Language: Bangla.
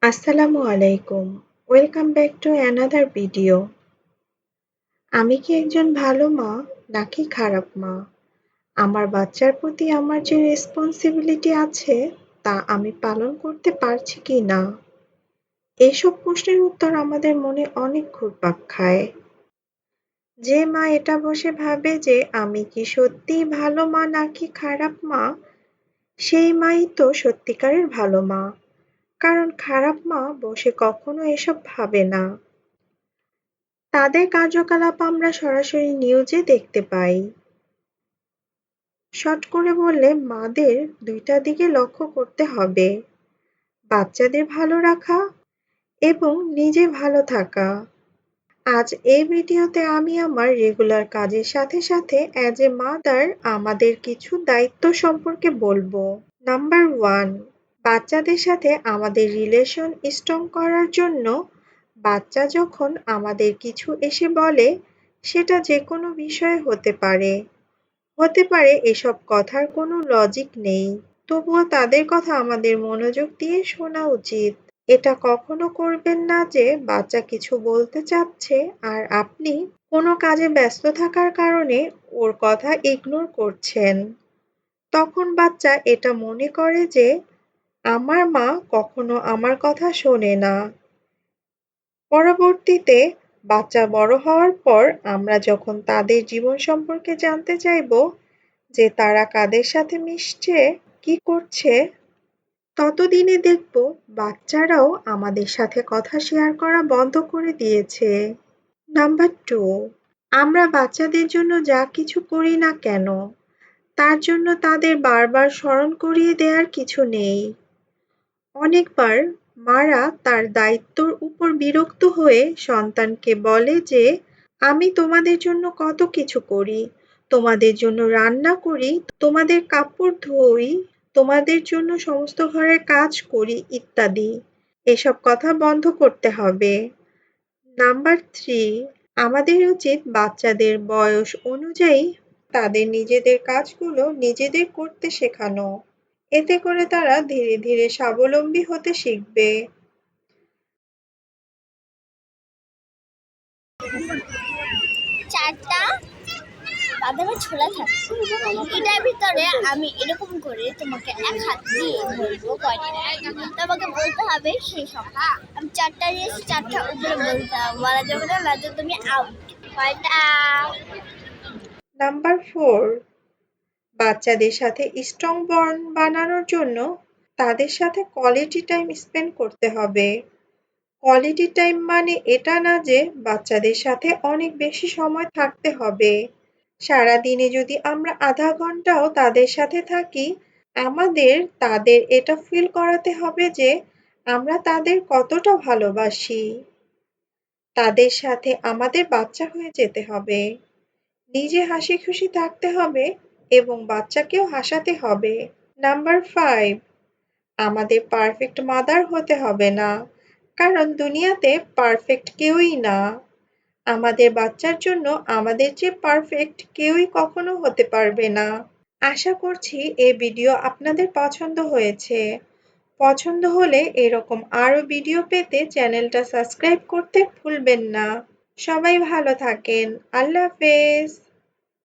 আসসালামু আলাইকুম। Welcome back to another video. আমি কি একজন ভালো মা নাকি খারাপ মা? আমার বাচ্চার প্রতি আমার যে রেসপন্সিবিলিটি আছে তা আমি পালন করতে পারছি কি না? এসব প্রশ্নের উত্তর আমাদের মনে অনেক ঘুরপাক খায়। যে মা এটা বসে ভাবে যে আমি কি সত্যিই ভালো মা নাকি খারাপ মা, সেই মাই তো সত্যিকারের ভালো মা। কারণ খারাপ মা বসে কখনো এসব ভাবে না। তাদের কার্যকলাপ আমরা সরাসরি নিউজে দেখতে পাই। শর্ট করে বললে মাদের দুইটা দিকে লক্ষ্য করতে হবে, বাচ্চাদের ভালো রাখা এবং নিজে ভালো থাকা। আজ এই ভিডিওতে আমি আমার রেগুলার কাজের সাথে সাথে অ্যাজ এ মাদার আমাদের কিছু দায়িত্ব সম্পর্কে বলবো। নাম্বার 1, বাচ্চাদের সাথে আমাদের রিলেশন স্ট্রং করার জন্য বাচ্চা যখন আমাদের কিছু এসে বলে, সেটা যেকোনো বিষয়ে হতে পারে এসব কথার কোনো লজিক নেই, তবুও তাদের কথা আমাদের মনোযোগ দিয়ে শোনা উচিত। এটা কখনো করবেন না যে বাচ্চা কিছু বলতে চাচ্ছে আর আপনি কোনো কাজে ব্যস্ত থাকার কারণে ওর কথা ইগনোর করছেন। তখন বাচ্চা এটা মনে করে যে আমার মা কখনো আমার কথা শোনে না। পরবর্তীতে বাচ্চা বড় হওয়ার পর আমরা যখন তাদের জীবন সম্পর্কে জানতে চাইব, যে তারা কাদের সাথে মিশছে, কি করছে, ততদিনে দেখব বাচ্চারাও আমাদের সাথে কথা শেয়ার করা বন্ধ করে দিয়েছে। নাম্বার 2, আমরা বাচ্চাদের জন্য যা কিছু করি না কেন, তার জন্য তাদের বারবার স্মরণ করিয়ে দেওয়ার কিছু নেই। অনেকবার মারা তার দায়িত্বর উপর বিরক্ত হয়ে সন্তানকে বলে যে আমি তোমাদের জন্য কত কিছু করি, তোমাদের জন্য রান্না করি, তোমাদের কাপড় ধুই, তোমাদের জন্য সমস্ত ঘরের কাজ করি ইত্যাদি। এসব কথা বন্ধ করতে হবে। নাম্বার 3, আমাদের উচিত বাচ্চাদের বয়স অনুযায়ী তাদের নিজেদের কাজগুলো নিজেদের করতে শেখানো। এতে করে তারা ধীরে ধীরে স্বাবলম্বী হতে শিখবে। চারটা বাদামের ছোলা থাকবে, এটার ভিতরে আমি এরকম করে তোমাকে এক হাত দিয়ে বলবো কয়টা, তোমাকে বলতে হবে সেই সংখ্যা। আমি চারটা দিয়েছি, চারটা উপরে বলতে হবে, বলা যাবে না, না তুমি আউট। কয়টা? নাম্বার 4, বাচ্চাদের সাথে স্ট্রং বন্ড বানানোর জন্য তাদের সাথে কোয়ালিটি টাইম স্পেন্ড করতে হবে। কোয়ালিটি টাইম মানে এটা না যে বাচ্চাদের সাথে অনেক বেশি সময় থাকতে হবে। সারাদিনে যদি আমরা আধা ঘন্টাও তাদের সাথে থাকি, আমাদের তাদের এটা ফিল করাতে হবে যে আমরা তাদের কতটা ভালোবাসি। তাদের সাথে আমাদের বাচ্চা হয়ে যেতে হবে। নিজে হাসি খুশি থাকতে হবে এবং বাচ্চাকেও হাসাতে হবে। নাম্বার 5, আমাদের পারফেক্ট মাদার হতে হবে না, কারণ দুনিয়াতে পারফেক্ট কেউই না। আমাদের বাচ্চার জন্য আমাদের চেয়ে পারফেক্ট কেউই কখনো হতে পারবে না। আশা করছি এই ভিডিও আপনাদের পছন্দ হয়েছে। পছন্দ হলে এরকম আরও ভিডিও পেতে চ্যানেলটা সাবস্ক্রাইব করতে ভুলবেন না। সবাই ভালো থাকেন। আল্লাহ হাফেজ।